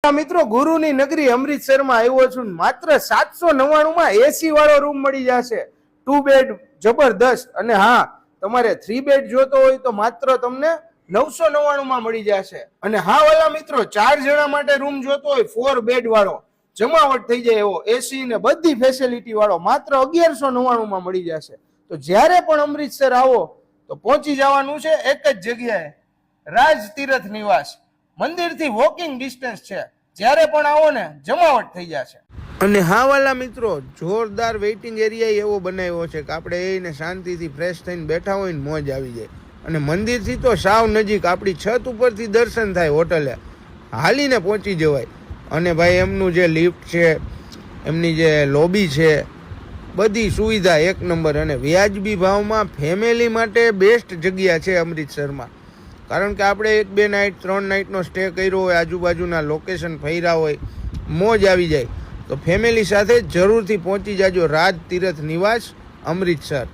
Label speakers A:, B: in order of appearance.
A: મિત્રો ગુરુની નગરી અમૃતસરમાં આવ્યો છું. માત્ર 799 માં એસી વાળો રૂમ મળી જશે. 2 બેડ જબરદસ્ત. અને હા, તમારે 3 બેડ જોતો હોય તો માત્ર તમને 999 માં મળી જશે. અને હા વાલા મિત્રો, 4 જણા માટે રૂમ જોતો હોય 4 બેડ વાળો, જમાવટ થઈ જાય એવો, એસી ને બધી ફેસિલિટી વાળો માત્ર 1199 માં મળી જશે. તો જ્યારે પણ અમૃતસર આવો તો પહોંચી જવાનું છે એક જ જગ્યાએ, રાજ તીરથ નિવાસ. મંદિરથી વોકિંગ ડિસ્ટન્સ છે. જ્યારે પણ આવો ને જમાવટ થઈ જશે. અને હા વાલા મિત્રો, જોરદાર વેઇટિંગ એરિયા એવો બનાવ્યો છે કે આપણે એને શાંતિથી ફ્રેશ થઈને બેઠા હોય ને મોજ આવી જાય. અને મંદિરથી તો સાવ નજીક, આપણી છત ઉપરથી દર્શન થાય, હોટલે હાલીને પહોંચી જવાય. અને ભાઈ એમનું જે લિફ્ટ છે, એમની જે લોબી છે, બધી સુવિધા એક નંબર. અને વ્યાજબી ભાવમાં ફેમિલી માટે બેસ્ટ જગ્યા છે અમૃતસરમાં. કારણ કે આપણે 1-2 નાઇટ 3 નાઇટનો સ્ટે કર્યો હોય, આજુબાજુના લોકેશન ફર્યા હોય, મોજ આવી જાય. તો ફેમિલી સાથે જરૂરથી પહોંચી જાજો રાજ તીરથ નિવાસ અમૃતસર.